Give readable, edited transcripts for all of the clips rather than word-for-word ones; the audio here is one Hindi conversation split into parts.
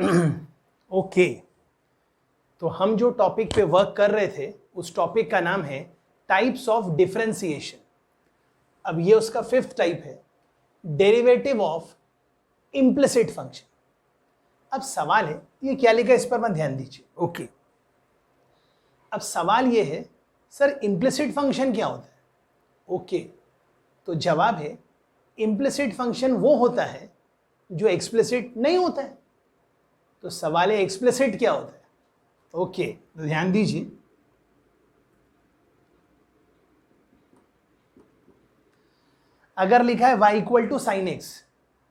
ओके तो हम जो टॉपिक पे वर्क कर रहे थे उस टॉपिक का नाम है टाइप्स ऑफ डिफरेंशिएशन। अब ये उसका फिफ्थ टाइप है, डेरिवेटिव ऑफ इम्प्लिसिट फंक्शन। अब सवाल है, ये क्या लिखा है इस पर मत ध्यान दीजिए। ओके अब सवाल ये है, सर इम्प्लिसिट फंक्शन क्या होता है? ओके तो जवाब है, इम्प्लिसिट फंक्शन वो होता है जो एक्सप्लिसिट नहीं होता है। तो सवाल है एक्सप्लिसिट क्या होता है? ओके तो ध्यान दीजिए, अगर लिखा है y equal to sine x,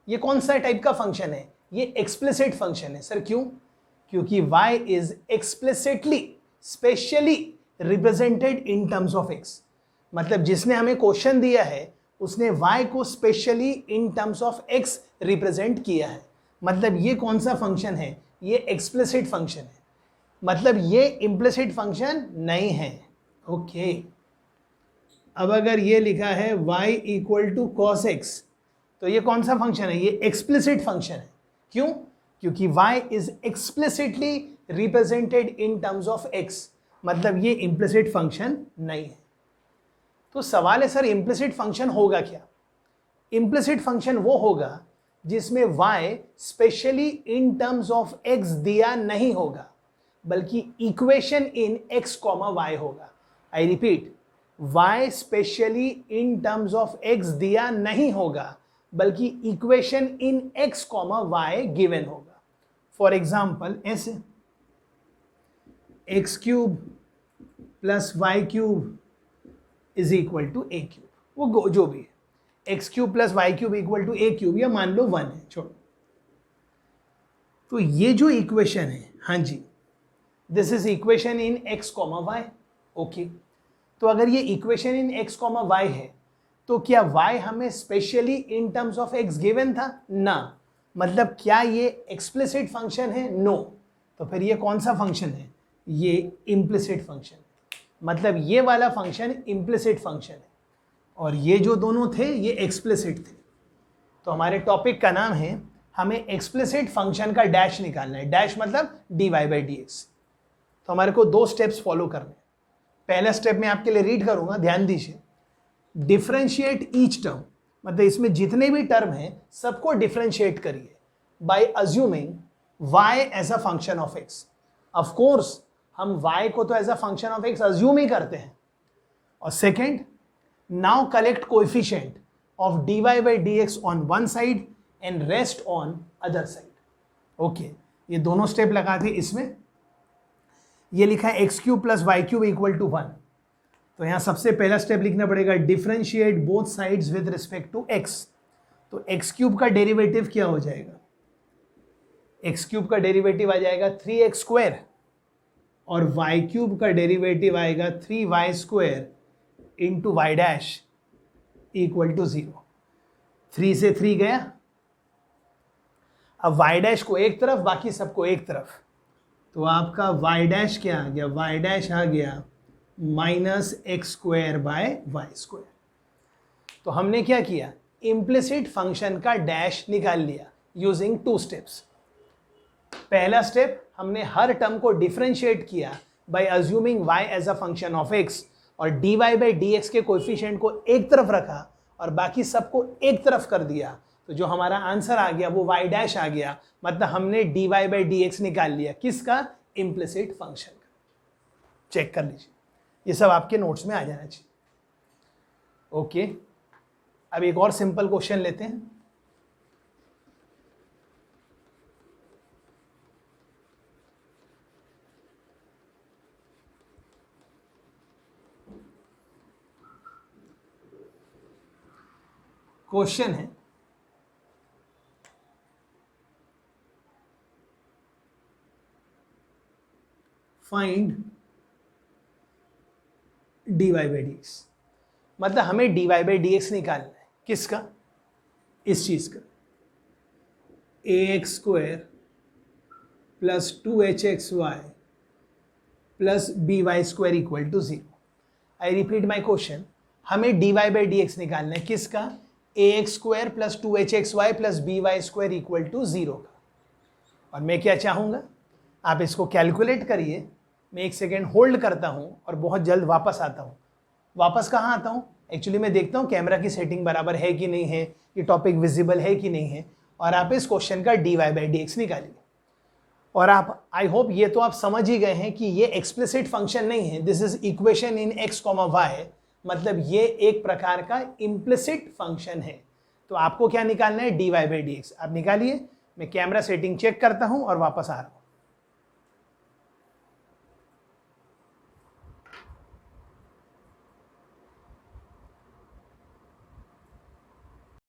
ये कौन सा टाइप का फंक्शन है? ये एक्सप्लिसिट फंक्शन है। सर क्यों? क्योंकि y is explicitly specially represented in terms of x। मतलब जिसने हमें क्वेश्चन दिया है उसने y को specially in terms of x represent किया है। मतलब ये कौन सा फंक्शन है? ये एक्सप्लिसिट फंक्शन है। मतलब ये इम्प्लिसिट फंक्शन नहीं है। ओके अब अगर ये लिखा है y equal to cos x, तो ये कौन सा फंक्शन है? ये एक्सप्लिसिट फंक्शन है। क्यों? क्योंकि y is explicitly represented in terms of x। मतलब ये इम्प्लिसिट फंक्शन नहीं है। तो सवाल है सर इम्प्लिसिट फंक्शन होगा क्या? इम्प्लिसिट फंक्शन वो होगा जिसमें y specially in terms of x दिया नहीं होगा, बल्कि equation in x comma y होगा। I repeat, y specially in terms of x दिया नहीं होगा, बल्कि equation in x comma y given होगा। फॉर एग्जाम्पल ऐसे x cube plus y cube is equal to a cube, वो जो भी है, x cube plus y cube equal to a cube, या मान लो 1 है, छोड़ो। तो ये जो इक्वेशन है, हाँ जी, this is equation in x comma y. Okay तो अगर ये equation in x comma y है तो क्या y हमें specially in terms of x given था? ना। मतलब क्या ये एक्सप्लिसिट फंक्शन है? नो। तो फिर ये कौन सा फंक्शन है? ये इम्प्लिसिट फंक्शन है। मतलब ये वाला फंक्शन इम्प्लिसिट फंक्शन है और ये जो दोनों थे ये एक्सप्लिसिट थे। तो हमारे टॉपिक का नाम है, हमें एक्सप्लिसिट फंक्शन का डैश निकालना है। डैश मतलब dy बाई dx। तो हमारे को 2 स्टेप्स फॉलो करने हैं। पहला स्टेप मैं आपके लिए रीड करूंगा, ध्यान दीजिए। डिफरेंशिएट ईच टर्म, मतलब इसमें जितने भी टर्म हैं सबको डिफरेंशिएट करिए by assuming y as a function of x। Of course हम y को तो as a function of x assume ही करते हैं। और second, now collect coefficient of dy by dx on one side and rest on other side. Okay ये दोनों स्टेप लगाते इसमें। ये लिखा है x cube plus y cube equal to 1। तो यहां सबसे पहला स्टेप लिखना पड़ेगा, differentiate both sides with respect to x। तो एक्स क्यूब का डेरिवेटिव क्या हो जाएगा? एक्स क्यूब का डेरिवेटिव आ जाएगा 3x स्क्वायर और वाई क्यूब का डेरिवेटिव आएगा 3y square into y dash equal to 0। 3 से 3 गया, अब वाई डैश को एक तरफ, बाकी सबको एक तरफ। तो आपका वाई डैश क्या आ गया? वाई डैश आ गया minus x square by y square. तो हमने क्या किया? इम्प्लिसिट फंक्शन का डैश निकाल लिया यूजिंग 2 स्टेप्स। पहला स्टेप, हमने हर टर्म को डिफरेंशिएट किया by assuming y as a function of x और dy बाई dx के कोएफिशिएंट को एक तरफ रखा और बाकी सबको एक तरफ कर दिया। तो जो हमारा आंसर आ गया वो y डैश आ गया। मतलब हमने dy बाई dx निकाल लिया, किसका? इम्प्लिसिट फंक्शन का। चेक कर लीजिए, ये सब आपके नोट्स में आ जाना चाहिए। ओके अब एक और सिंपल क्वेश्चन लेते हैं। क्वेश्चन है, फाइंड dy बाई dx। मतलब हमें dy बाई dx निकालना है, किसका? इस चीज का, ax square plus 2hxy plus by square equal to 0। I repeat my question, हमें dy बाई dx निकालना है, किसका? ax square plus 2hxy plus by square equal to 0 का। और मैं क्या चाहूँगा, आप इसको कैलकुलेट करिए। मैं 1 सेकेंड होल्ड करता हूँ और बहुत जल्द वापस आता हूँ। वापस कहाँ आता हूँ? एक्चुअली मैं देखता हूँ कैमरा की सेटिंग बराबर है कि नहीं है, ये टॉपिक विजिबल है कि नहीं है, और आप इस क्वेश्चन का dy/dx निकालिए। और आप, आई होप ये तो आप समझ ही गए हैं कि ये एक्सप्लिसिट फंक्शन नहीं है, this is equation in x, y, मतलब ये एक प्रकार का इम्प्लिसिट फंक्शन है। तो आपको क्या निकालना है? dy/dx। आप निकालिए, मैं कैमरा सेटिंग चेक करता हूँ और वापस आ रहा हूँ।